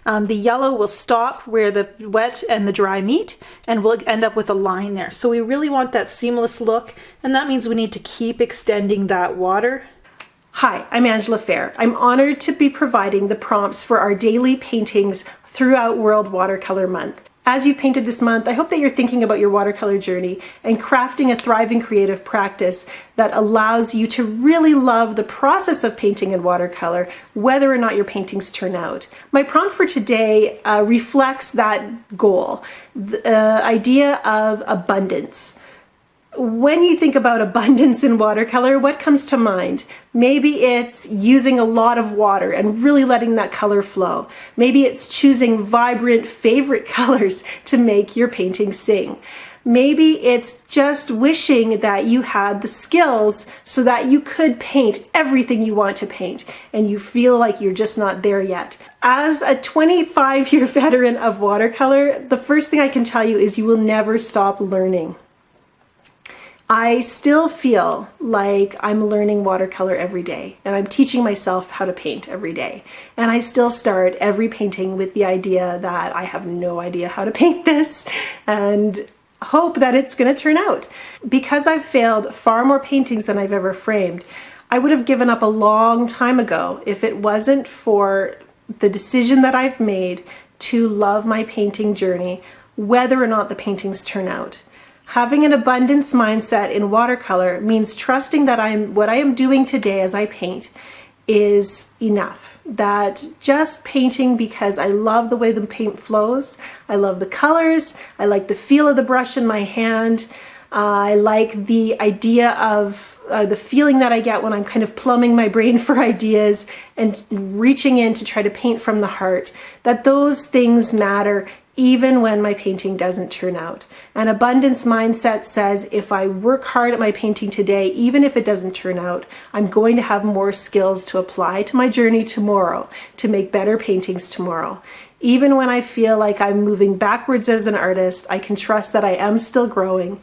The yellow will stop where the wet and the dry meet, and we'll end up with a line there. So we really want that seamless look, and that means we need to keep extending that water. Hi, I'm Angela Fehr. I'm honored to be providing the prompts for our daily paintings throughout World Watercolor Month. As you've painted this month, I hope that you're thinking about your watercolor journey and crafting a thriving creative practice that allows you to really love the process of painting in watercolor, whether or not your paintings turn out. My prompt for today reflects that goal, the idea of abundance. When you think about abundance in watercolor, what comes to mind? Maybe it's using a lot of water and really letting that color flow. Maybe it's choosing vibrant favorite colors to make your painting sing. Maybe it's just wishing that you had the skills so that you could paint everything you want to paint and you feel like you're just not there yet. As a 25-year veteran of watercolor, the first thing I can tell you is you will never stop learning. I still feel like I'm learning watercolor every day, and I'm teaching myself how to paint every day. And I still start every painting with the idea that I have no idea how to paint this and hope that it's going to turn out. Because I've failed far more paintings than I've ever framed, I would have given up a long time ago if it wasn't for the decision that I've made to love my painting journey, whether or not the paintings turn out. Having an abundance mindset in watercolor means trusting that what I am doing today as I paint is enough. That just painting because I love the way the paint flows, I love the colors, I like the feel of the brush in my hand, I like the idea of the feeling that I get when I'm kind of plumbing my brain for ideas and reaching in to try to paint from the heart, that those things matter even when my painting doesn't turn out. An abundance mindset says if I work hard at my painting today, even if it doesn't turn out, I'm going to have more skills to apply to my journey tomorrow to make better paintings tomorrow. Even when I feel like I'm moving backwards as an artist, I can trust that I am still growing.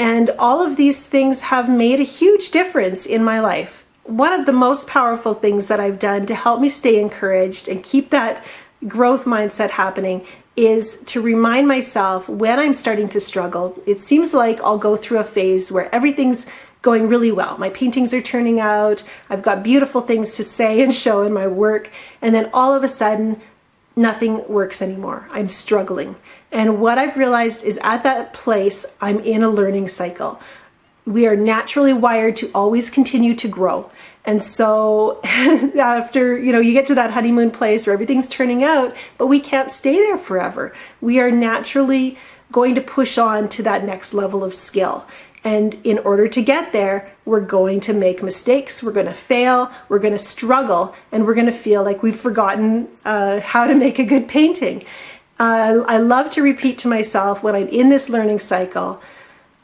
And all of these things have made a huge difference in my life. One of the most powerful things that I've done to help me stay encouraged and keep that growth mindset happening is to remind myself when I'm starting to struggle. It seems like I'll go through a phase where everything's going really well. My paintings are turning out, I've got beautiful things to say and show in my work, and then all of a sudden, nothing works anymore. I'm struggling. And what I've realized is at that place, I'm in a learning cycle. We are naturally wired to always continue to grow. And so after, you get to that honeymoon place where everything's turning out, but we can't stay there forever. We are naturally going to push on to that next level of skill. And in order to get there, we're going to make mistakes, we're going to fail, we're going to struggle, and we're going to feel like we've forgotten how to make a good painting. I love to repeat to myself when I'm in this learning cycle,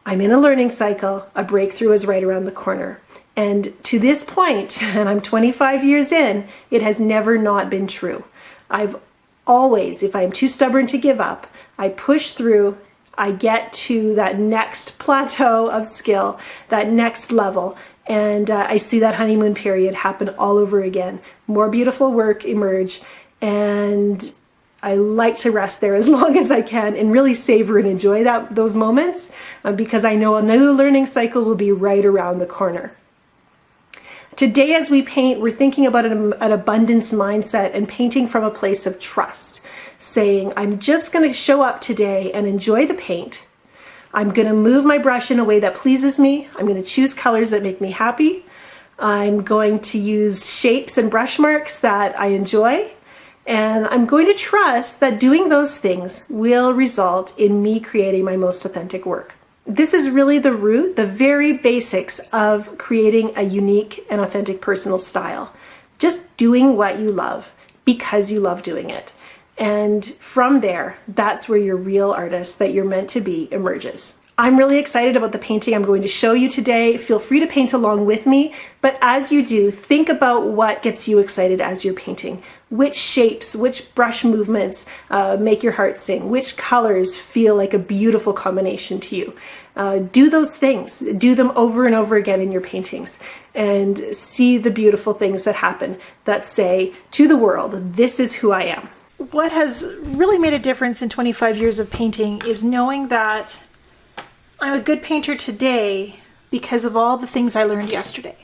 I'm in a learning cycle, a breakthrough is right around the corner. And to this point, and I'm 25 years in, it has never not been true. I've always, if I'm too stubborn to give up, I push through, I get to that next plateau of skill, that next level, and I see that honeymoon period happen all over again. More beautiful work emerge, and I like to rest there as long as I can and really savor and enjoy those moments because I know a new learning cycle will be right around the corner. Today as we paint, we're thinking about an abundance mindset and painting from a place of trust, saying, I'm just going to show up today and enjoy the paint. I'm going to move my brush in a way that pleases me. I'm going to choose colors that make me happy. I'm going to use shapes and brush marks that I enjoy. And I'm going to trust that doing those things will result in me creating my most authentic work. This is really the root, the very basics of creating a unique and authentic personal style. Just doing what you love because you love doing it. And from there, that's where your real artist that you're meant to be emerges. I'm really excited about the painting I'm going to show you today. Feel free to paint along with me, but as you do, think about what gets you excited as you're painting. Which shapes, which brush movements make your heart sing? Which colors feel like a beautiful combination to you? Do those things. Do them over and over again in your paintings and see the beautiful things that happen that say to the world, this is who I am. what has really made a difference in 25 years of painting is knowing that I'm a good painter today because of all the things I learned yesterday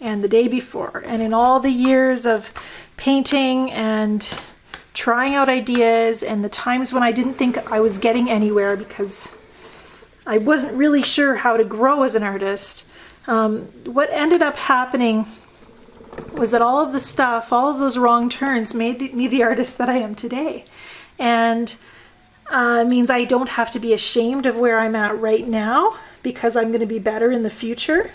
and the day before, and in all the years of painting and trying out ideas and the times when I didn't think I was getting anywhere because I wasn't really sure how to grow as an artist. What ended up happening was that all of the stuff, all of those wrong turns made me the artist that I am today. And it means I don't have to be ashamed of where I'm at right now because I'm going to be better in the future.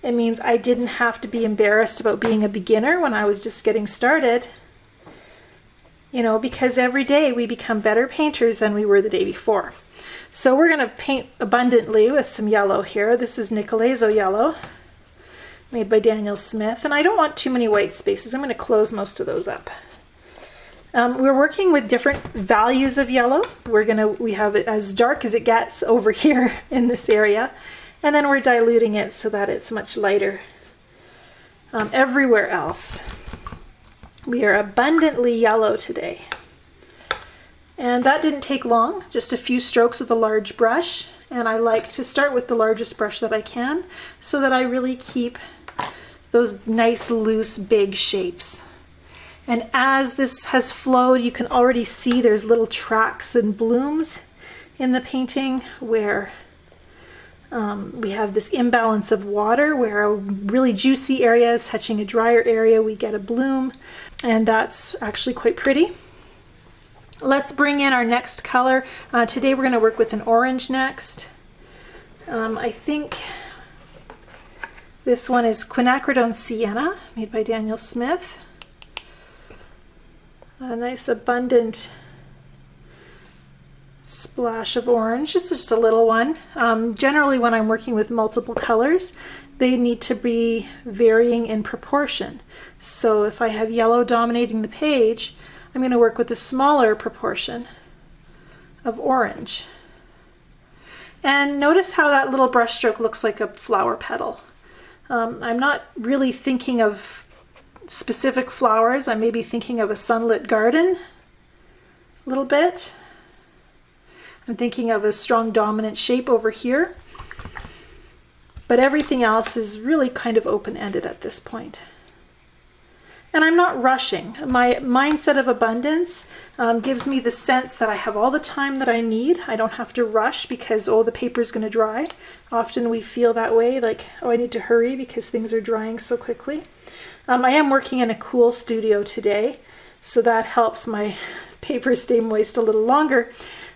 It means I didn't have to be embarrassed about being a beginner when I was just getting started. You know, because every day we become better painters than we were the day before. So we're going to paint abundantly with some yellow here. This is Nicolezo yellow, made by Daniel Smith. And I don't want too many white spaces. I'm going to close most of those up. We're working with different values of yellow. We have it as dark as it gets over here in this area. And then we're diluting it so that it's much lighter everywhere else. We are abundantly yellow today. And that didn't take long, just a few strokes with a large brush. And I like to start with the largest brush that I can so that I really keep those nice, loose, big shapes. And as this has flowed, you can already see there's little tracks and blooms in the painting where we have this imbalance of water where a really juicy area is touching a drier area, we get a bloom, and that's actually quite pretty. Let's bring in our next color. Today we're going to work with an orange next. I think this one is Quinacridone Sienna, made by Daniel Smith. A nice abundant splash of orange. It's just a little one. Generally when I'm working with multiple colors, they need to be varying in proportion. So if I have yellow dominating the page, I'm going to work with a smaller proportion of orange. And notice how that little brush stroke looks like a flower petal. I'm not really thinking of specific flowers. I may be thinking of a sunlit garden a little bit. I'm thinking of a strong dominant shape over here. But everything else is really kind of open-ended at this point. And I'm not rushing. My mindset of abundance gives me the sense that I have all the time that I need. I don't have to rush because, oh, the paper's going to dry. Often we feel that way, like, oh, I need to hurry because things are drying so quickly. I am working in a cool studio today, so that helps my paper stay moist a little longer.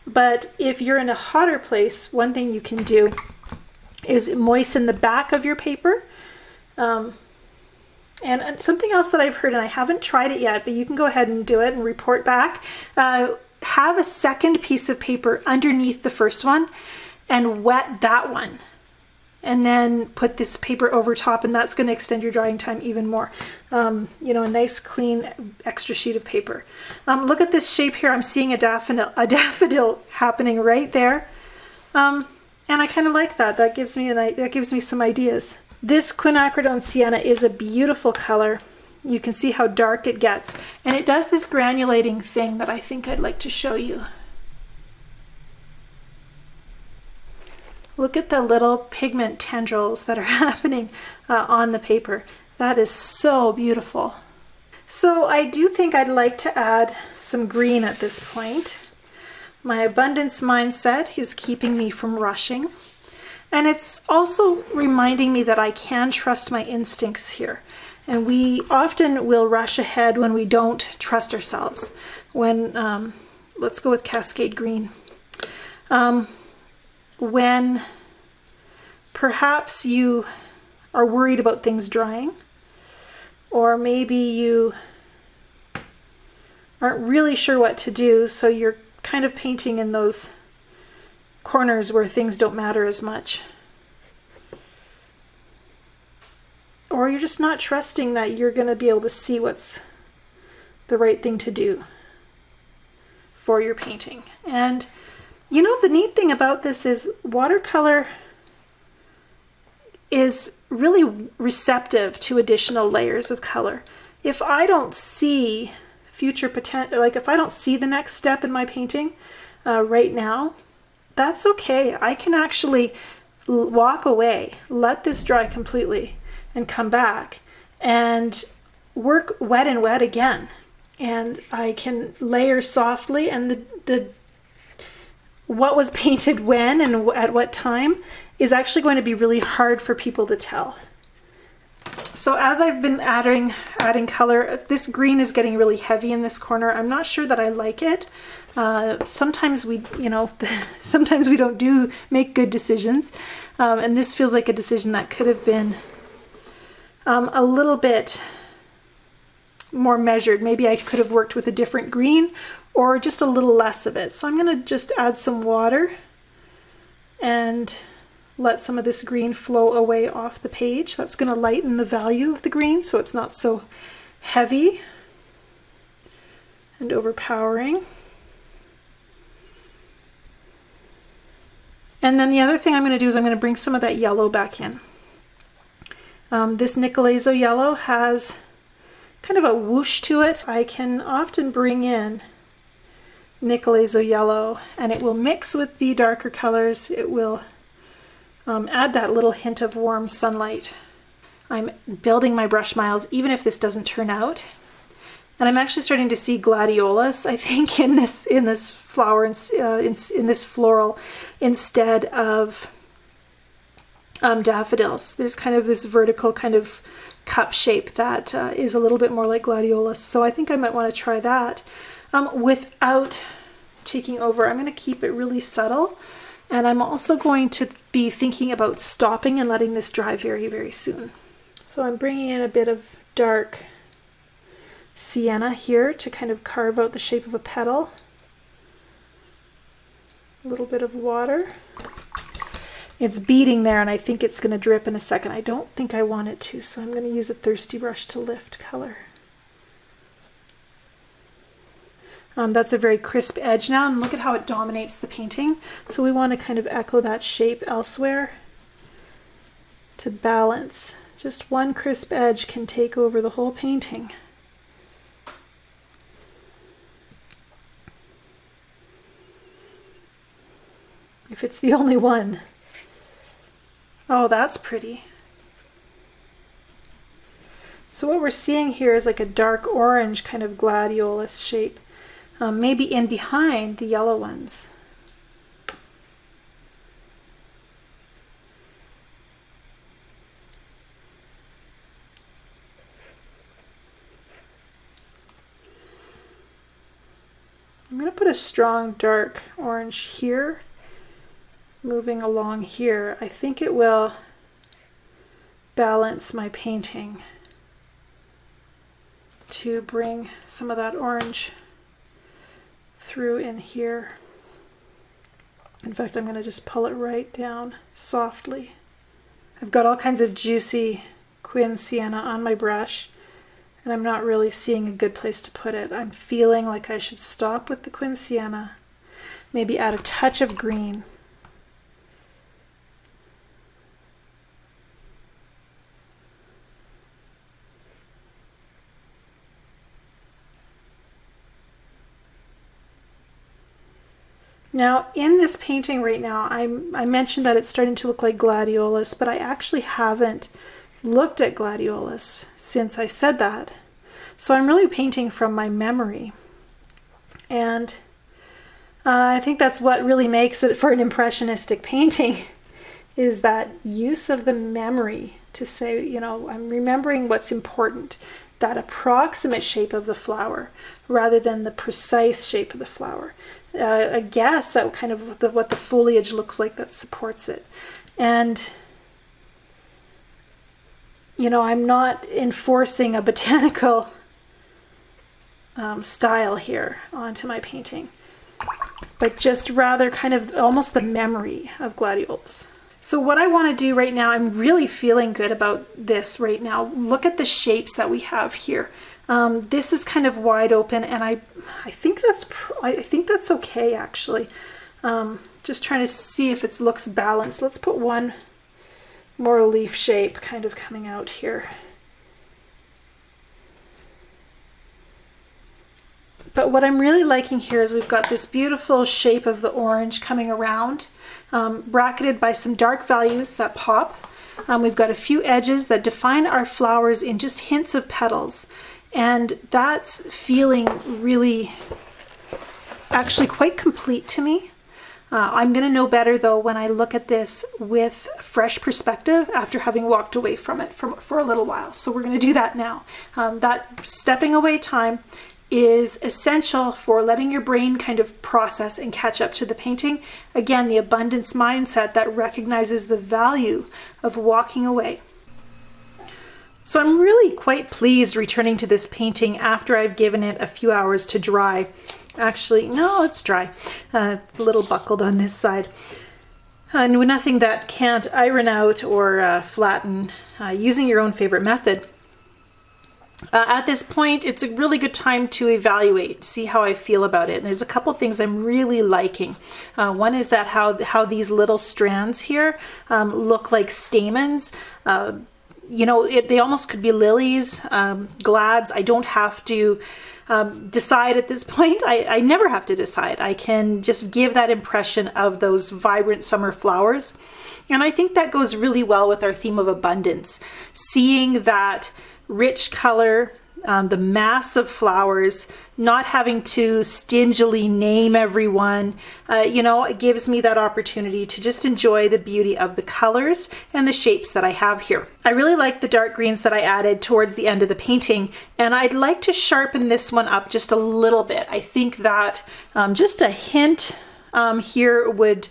But if you're in a hotter place, one thing you can do is moisten the back of your paper. And something else that I've heard, and I haven't tried it yet, but you can go ahead and do it and report back. Have a second piece of paper underneath the first one and wet that one. And then put this paper over top, and that's going to extend your drying time even more. You know, a nice, clean, extra sheet of paper. Look at this shape here. I'm seeing a daffodil happening right there. And I kind of like that. That gives me some ideas. This Quinacridone Sienna is a beautiful color. You can see how dark it gets. And it does this granulating thing that I think I'd like to show you. Look at the little pigment tendrils that are happening on the paper. That is so beautiful. So I do think I'd like to add some green at this point. My abundance mindset is keeping me from rushing. And it's also reminding me that I can trust my instincts here. And we often will rush ahead when we don't trust ourselves. Let's go with Cascade Green. When perhaps you are worried about things drying, or maybe you aren't really sure what to do, so you're kind of painting in those corners where things don't matter as much. Or you're just not trusting that you're going to be able to see what's the right thing to do for your painting. And you know, the neat thing about this is watercolor is really receptive to additional layers of color. If I don't see future potential, like if I don't see the next step in my painting right now, that's okay. I can actually walk away, let this dry completely, and come back and work wet and wet again. And I can layer softly, and the what was painted when and at what time is actually going to be really hard for people to tell. So as I've been adding color, this green is getting really heavy in this corner. I'm not sure that I like it. Sometimes we, sometimes we don't make good decisions. And this feels like a decision that could have been a little bit more measured. Maybe I could have worked with a different green or just a little less of it. So I'm going to just add some water and let some of this green flow away off the page. That's going to lighten the value of the green so it's not so heavy and overpowering. And then the other thing I'm going to do is I'm going to bring some of that yellow back in. This Nicolezo yellow has kind of a whoosh to it. I can often bring in Nicolezo yellow and it will mix with the darker colors. It will add that little hint of warm sunlight. I'm building my brush miles even if this doesn't turn out. And I'm actually starting to see gladiolus, I think, in this flower, in this floral, instead of daffodils. There's kind of this vertical kind of cup shape that is a little bit more like gladiolus. So I think I might want to try that without taking over. I'm going to keep it really subtle. And I'm also going to be thinking about stopping and letting this dry very, very soon. So I'm bringing in a bit of dark sienna here to kind of carve out the shape of a petal. A little bit of water. It's beading there and I think it's going to drip in a second. I don't think I want it to, so I'm going to use a thirsty brush to lift color. That's a very crisp edge now, and look at how it dominates the painting. So we want to kind of echo that shape elsewhere to balance. Just one crisp edge can take over the whole painting. If it's the only one. Oh, that's pretty. So what we're seeing here is like a dark orange kind of gladiolus shape. Maybe in behind the yellow ones. I'm going to put a strong dark orange here, moving along here. I think it will balance my painting to bring some of that orange through in here. In fact, I'm going to just pull it right down softly. I've got all kinds of juicy Quin Sienna on my brush, and I'm not really seeing a good place to put it. I'm feeling like I should stop with the Quin Sienna, maybe add a touch of green. Now, in this painting right now, I mentioned that it's starting to look like gladiolus, but I actually haven't looked at gladiolus since I said that. So I'm really painting from my memory. And I think that's what really makes it for an impressionistic painting, is that use of the memory to say, I'm remembering what's important, that approximate shape of the flower rather than the precise shape of the flower. A guess at kind of what the foliage looks like that supports it. And, I'm not enforcing a botanical style here onto my painting, but just rather kind of almost the memory of gladiolus. So what I want to do right now, I'm really feeling good about this right now. Look at the shapes that we have here. This is kind of wide open, and I think that's okay actually. Just trying to see if it looks balanced. Let's put one more leaf shape kind of coming out here. But what I'm really liking here is we've got this beautiful shape of the orange coming around, bracketed by some dark values that pop. We've got a few edges that define our flowers in just hints of petals. And that's feeling really actually quite complete to me. I'm going to know better though when I look at this with fresh perspective after having walked away from it for a little while. So we're going to do that now. That stepping away time is essential for letting your brain kind of process and catch up to the painting. Again, the abundance mindset that recognizes the value of walking away. So I'm really quite pleased returning to this painting after I've given it a few hours to dry. Actually, no, it's dry. A little buckled on this side. Nothing that can't iron out or flatten using your own favorite method. At this point, it's a really good time to evaluate, see how I feel about it. And there's a couple things I'm really liking. One is that how these little strands here look like stamens. You know, they almost could be lilies, glads. I don't have to decide at this point. I never have to decide. I can just give that impression of those vibrant summer flowers. And I think that goes really well with our theme of abundance. Seeing that rich color, the mass of flowers, not having to stingily name everyone, you know, it gives me that opportunity to just enjoy the beauty of the colors and the shapes that I have here. I really like the dark greens that I added towards the end of the painting, and I'd like to sharpen this one up just a little bit. I think that just a hint here would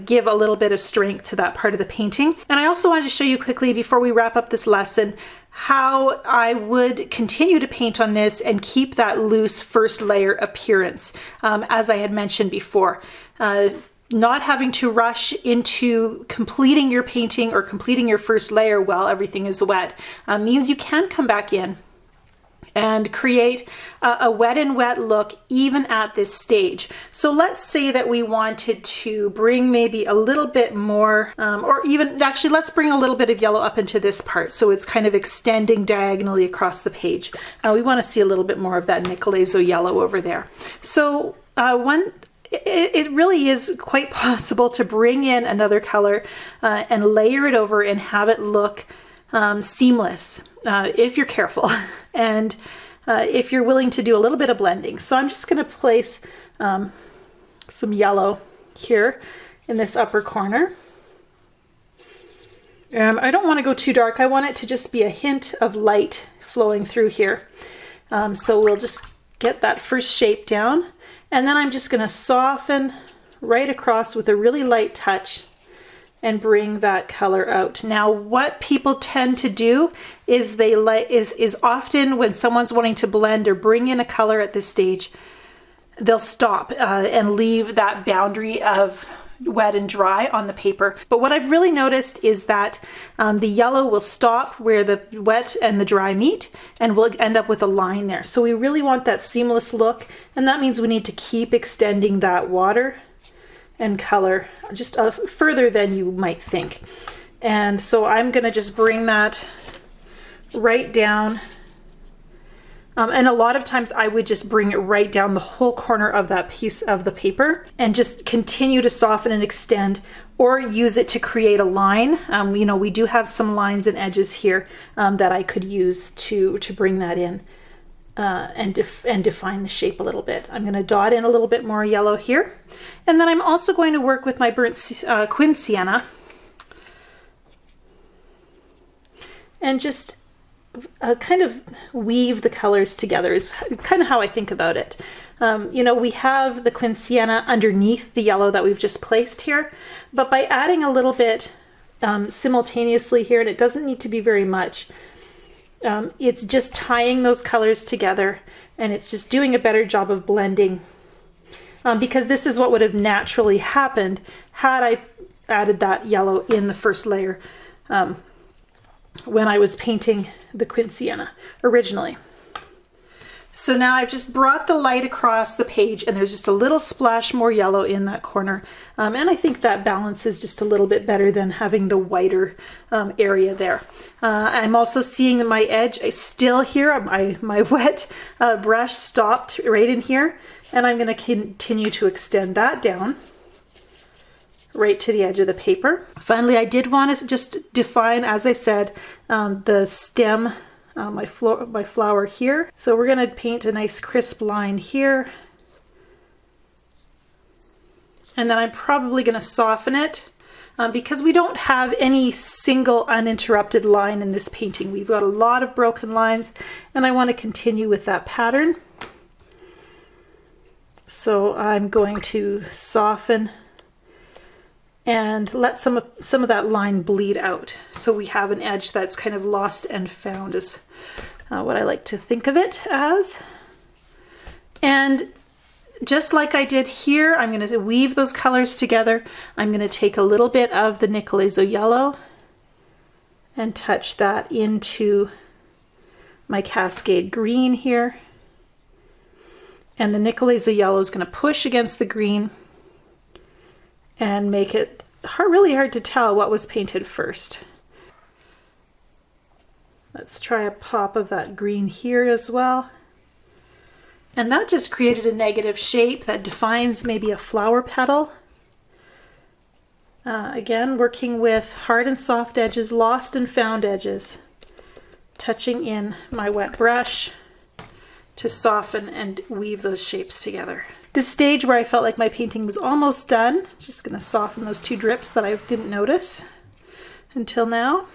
give a little bit of strength to that part of the painting. And I also wanted to show you quickly before we wrap up this lesson how I would continue to paint on this and keep that loose first layer appearance, as I had mentioned before. Not having to rush into completing your painting or completing your first layer while everything is wet means you can come back in and create a wet and wet look even at this stage. So let's say that we wanted to bring maybe a little bit more, or even actually let's bring a little bit of yellow up into this part so it's kind of extending diagonally across the page. We want to see a little bit more of that Nicolazo yellow over there. So it really is quite possible to bring in another color and layer it over and have it look seamless if you're careful and if you're willing to do a little bit of blending. So I'm just going to place some yellow here in this upper corner. I don't want to go too dark. I want it to just be a hint of light flowing through here. So we'll just get that first shape down, and then I'm just going to soften right across with a really light touch and bring that color out. Now, what people tend to do is is often when someone's wanting to blend or bring in a color at this stage, they'll stop and leave that boundary of wet and dry on the paper. But what I've really noticed is that the yellow will stop where the wet and the dry meet, and we'll end up with a line there. So we really want that seamless look, and that means we need to keep extending that water and color just further than you might think. And so I'm going to just bring that right down. And a lot of times I would just bring it right down the whole corner of that piece of the paper and just continue to soften and extend, or use it to create a line. You know, we do have some lines and edges here that I could use to bring that in and define the shape a little bit. I'm going to dot in a little bit more yellow here. And then I'm also going to work with my burnt Quin Sienna and just kind of weave the colors together is kind of how I think about it. You know, we have the Quin Sienna underneath the yellow that we've just placed here, but by adding a little bit simultaneously here, and it doesn't need to be very much, it's just tying those colors together, and it's just doing a better job of blending, because this is what would have naturally happened had I added that yellow in the first layer when I was painting the Quin Sienna originally. So now I've just brought the light across the page and there's just a little splash more yellow in that corner. And I think that balances just a little bit better than having the whiter area there. I'm also seeing that my edge is still here. My wet brush stopped right in here. And I'm going to continue to extend that down right to the edge of the paper. Finally, I did want to just define, as I said, the stem, my flower here. So we're going to paint a nice crisp line here. And then I'm probably going to soften it because we don't have any single uninterrupted line in this painting. We've got a lot of broken lines and I want to continue with that pattern. So I'm going to soften and let some of that line bleed out. So we have an edge that's kind of lost and found is what I like to think of it as. And just like I did here, I'm going to weave those colors together. I'm going to take a little bit of the Nicolazo yellow and touch that into my Cascade green here. And the Nicolazo yellow is going to push against the green and make it really hard to tell what was painted first. Let's try a pop of that green here as well. And that just created a negative shape that defines maybe a flower petal. Again, working with hard and soft edges, lost and found edges, touching in my wet brush to soften and weave those shapes together. This stage where I felt like my painting was almost done, just going to soften those two drips that I didn't notice until now.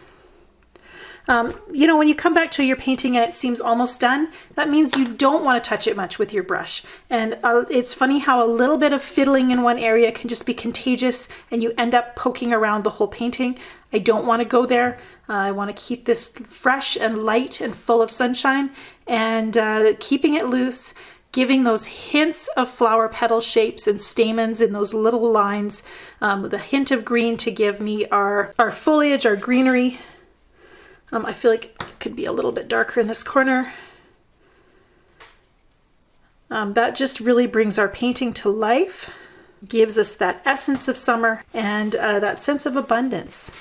You know, when you come back to your painting and it seems almost done, that means you don't want to touch it much with your brush. And it's funny how a little bit of fiddling in one area can just be contagious and you end up poking around the whole painting. I don't want to go there. I want to keep this fresh and light and full of sunshine and keeping it loose, giving those hints of flower petal shapes and stamens in those little lines, the hint of green to give me our foliage, our greenery. I feel like it could be a little bit darker in this corner. That just really brings our painting to life, gives us that essence of summer and that sense of abundance.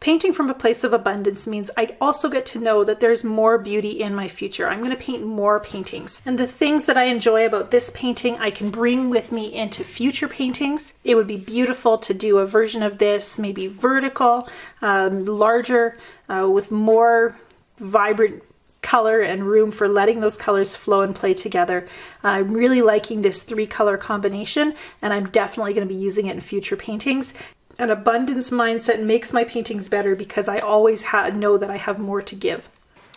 Painting from a place of abundance means I also get to know that there's more beauty in my future. I'm going to paint more paintings. And the things that I enjoy about this painting, I can bring with me into future paintings. It would be beautiful to do a version of this, maybe vertical, larger, with more vibrant color and room for letting those colors flow and play together. I'm really liking this 3-color combination, and I'm definitely going to be using it in future paintings. An abundance mindset makes my paintings better because I always know that I have more to give.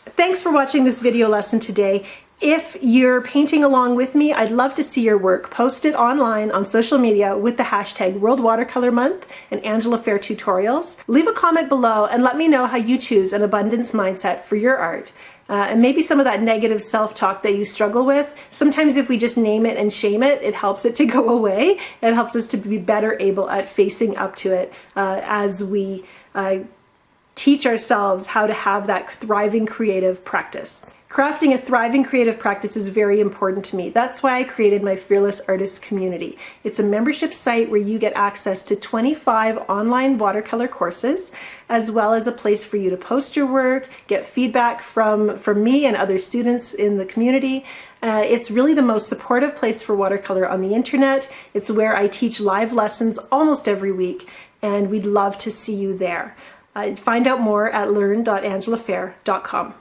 Thanks for watching this video lesson today. If you're painting along with me, I'd love to see your work. Post it online on social media with the hashtag World Watercolor Month and Angela Fehr Tutorials. Leave a comment below and let me know how you choose an abundance mindset for your art. And maybe some of that negative self-talk that you struggle with. Sometimes if we just name it and shame it, it helps it to go away. It helps us to be better able at facing up to it as we teach ourselves how to have that thriving creative practice. Crafting a thriving creative practice is very important to me. That's why I created my Fearless Artists community. It's a membership site where you get access to 25 online watercolor courses, as well as a place for you to post your work, get feedback from me and other students in the community. It's really the most supportive place for watercolor on the internet. It's where I teach live lessons almost every week, and we'd love to see you there. Find out more at learn.angelafehr.com.